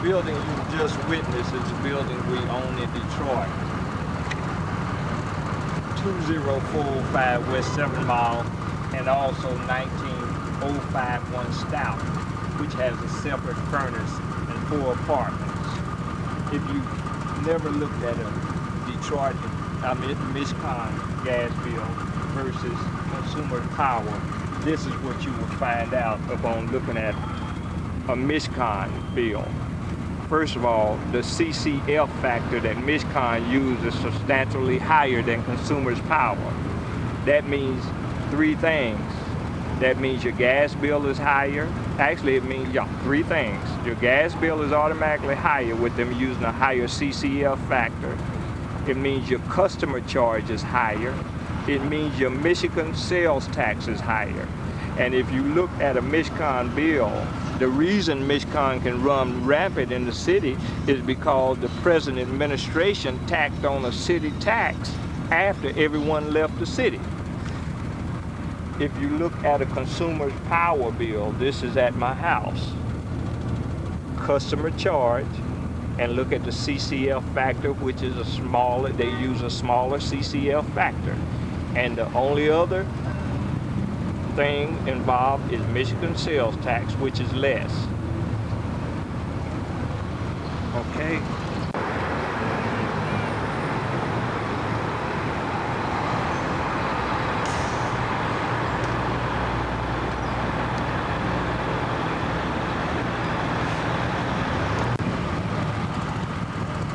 building you just witnessed is the building we own in Detroit. 2045 West 7 Mile, and also 19051 Stout, which has a separate furnace and 4 apartments. If you never looked at a Detroit, Michcon gas bill versus consumer power, this is what you will find out upon looking at a Michcon bill. First of all, the CCF factor that Michcon uses is substantially higher than consumer's power. That means 3 things. That means your gas bill is higher. Actually, it means 3 things. Your gas bill is automatically higher with them using a higher CCF factor. It means your customer charge is higher. It means your Michigan sales tax is higher. And if you look at a Michcon bill, the reason Michcon can run rampant in the city is because the present administration tacked on a city tax after everyone left the city. If you look at a consumer's power bill, this is at my house. Customer charge, and look at the CCF factor, which is a smaller, they use a smaller CCF factor. And the only other thing involved is Michigan sales tax, which is less. Okay.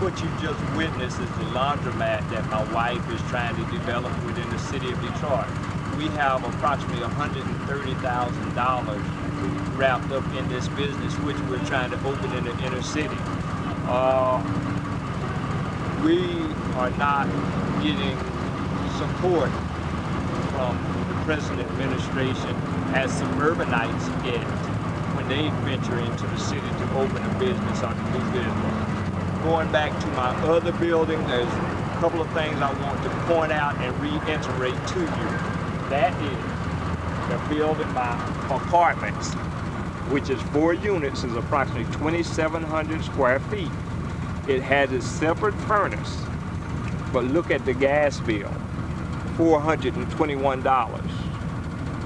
What you just witnessed is the laundromat that my wife is trying to develop within the city of Detroit. We have approximately $130,000 wrapped up in this business, which we're trying to open in the inner city. We are not getting support from the present administration as suburbanites get when they venture into the city to open a business or to do business. Going back to my other building, there's a couple of things I want to point out and reiterate to you. That is the building by apartments, which is 4 units, is approximately 2,700 square feet. It has a separate furnace, but look at the gas bill, $421.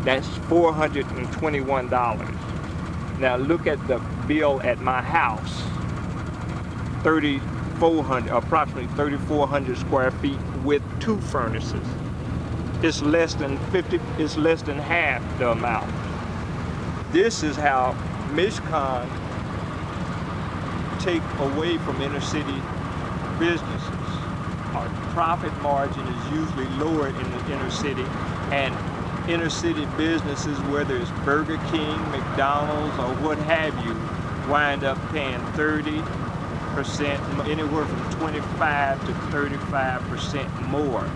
That's $421. Now look at the bill at my house, approximately 3,400 square feet with 2 furnaces. It's less than half the amount. This is how Michcon take away from inner city businesses. Our profit margin is usually lower in the inner city, and inner city businesses, whether it's Burger King, McDonald's, or what have you, wind up paying 30%, anywhere from 25 to 35% more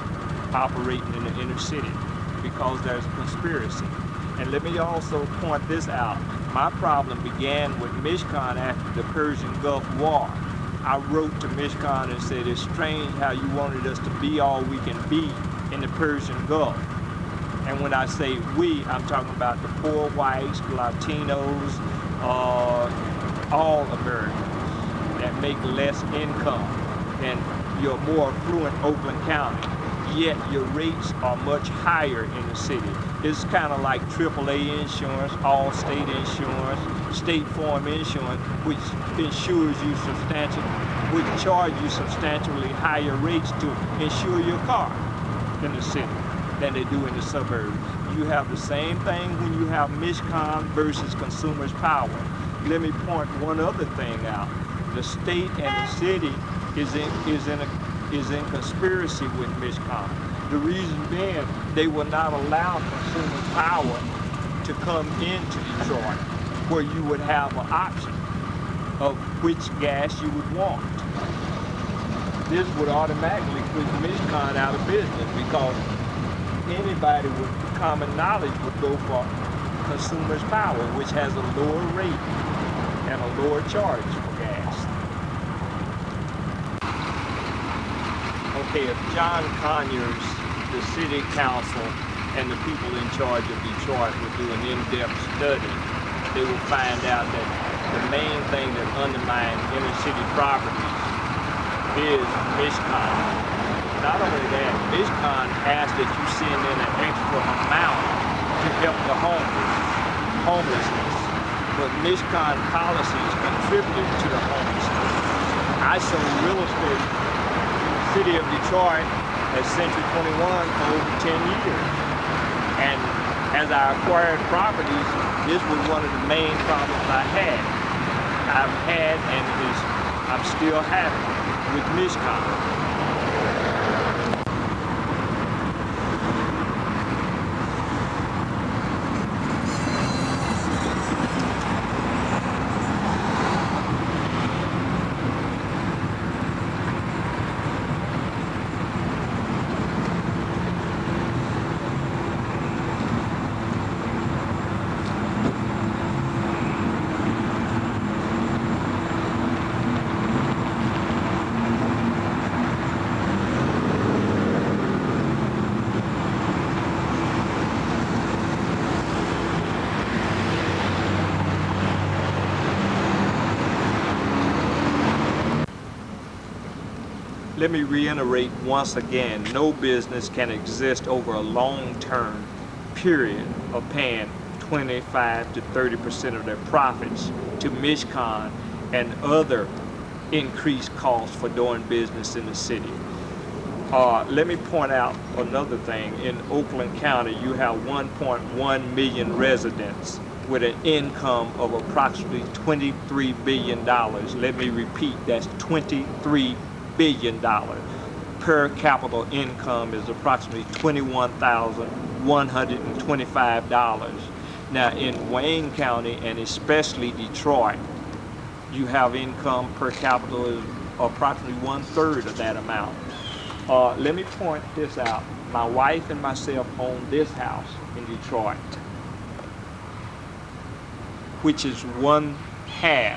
operating in the inner city, because there's a conspiracy. And let me also point this out. My problem began with Michcon after the Persian Gulf War. I wrote to Michcon and said, it's strange how you wanted us to be all we can be in the Persian Gulf. And when I say we, I'm talking about the poor whites, Latinos, all Americans that make less income than your more affluent Oakland County. Yet your rates are much higher in the city. It's kind of like AAA insurance, Allstate insurance, State Farm insurance, which insures you which charge you substantially higher rates to insure your car in the city than they do in the suburbs. You have the same thing when you have Michcon versus consumers' power. Let me point one other thing out. The state and the city is in conspiracy with Michcon. The reason being, they will not allow consumer power to come into Detroit, where you would have an option of which gas you would want. This would automatically put Michcon out of business, because anybody with common knowledge would go for consumers power, which has a lower rate and a lower charge for gas. Okay, if John Conyers, the city council, and the people in charge of Detroit would do an in-depth study, they will find out that the main thing that undermines inner city properties is Michcon. Not only that, Michcon asks that you send in an extra amount to help the homelessness, but Michcon policies contribute to the homelessness. I sold real estate in the city of Detroit at Century 21 for over 10 years. And as I acquired properties, this was one of the main problems I've had and I'm still having with Michcon. Let me reiterate once again, no business can exist over a long-term period of paying 25 to 30% of their profits to Michcon and other increased costs for doing business in the city. Let me point out another thing. In Oakland County, you have 1.1 million residents with an income of approximately $23 billion. Let me repeat, that's $23 billion. Per capita income is approximately $21,125. Now in Wayne County and especially Detroit, you have income per capita is approximately 1/3 of that amount. Let me point this out. My wife and myself own this house in Detroit, which is 1/2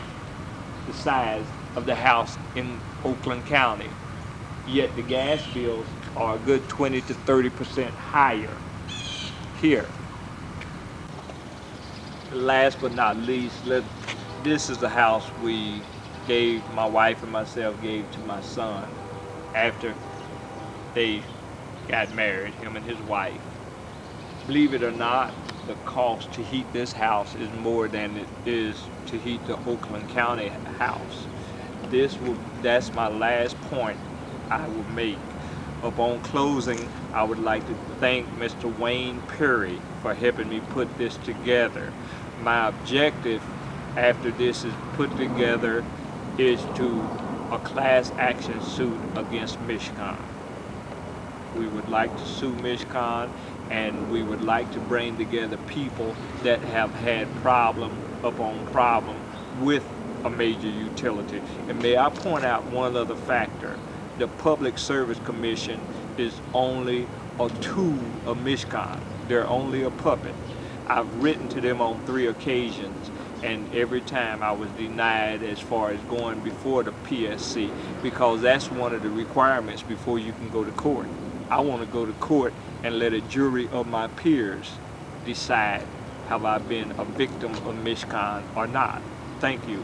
the size of the house in Oakland County, yet the gas bills are a good 20 to 30% higher here. Last but not least, this is the house my wife and myself gave to my son after they got married, him and his wife. Believe it or not, the cost to heat this house is more than it is to heat the Oakland County house. That's my last point I will make. Upon closing, I would like to thank Mr. Wayne Perry for helping me put this together. My objective after this is put together is a class action suit against Michcon. We would like to sue Michcon, and we would like to bring together people that have had problem upon problem with a major utility. And may I point out one other factor. The Public Service Commission is only a tool of Michcon. They're only a puppet. I've written to them on 3 occasions, and every time I was denied as far as going before the PSC, because that's one of the requirements before you can go to court. I want to go to court and let a jury of my peers decide have I been a victim of Michcon or not. Thank you.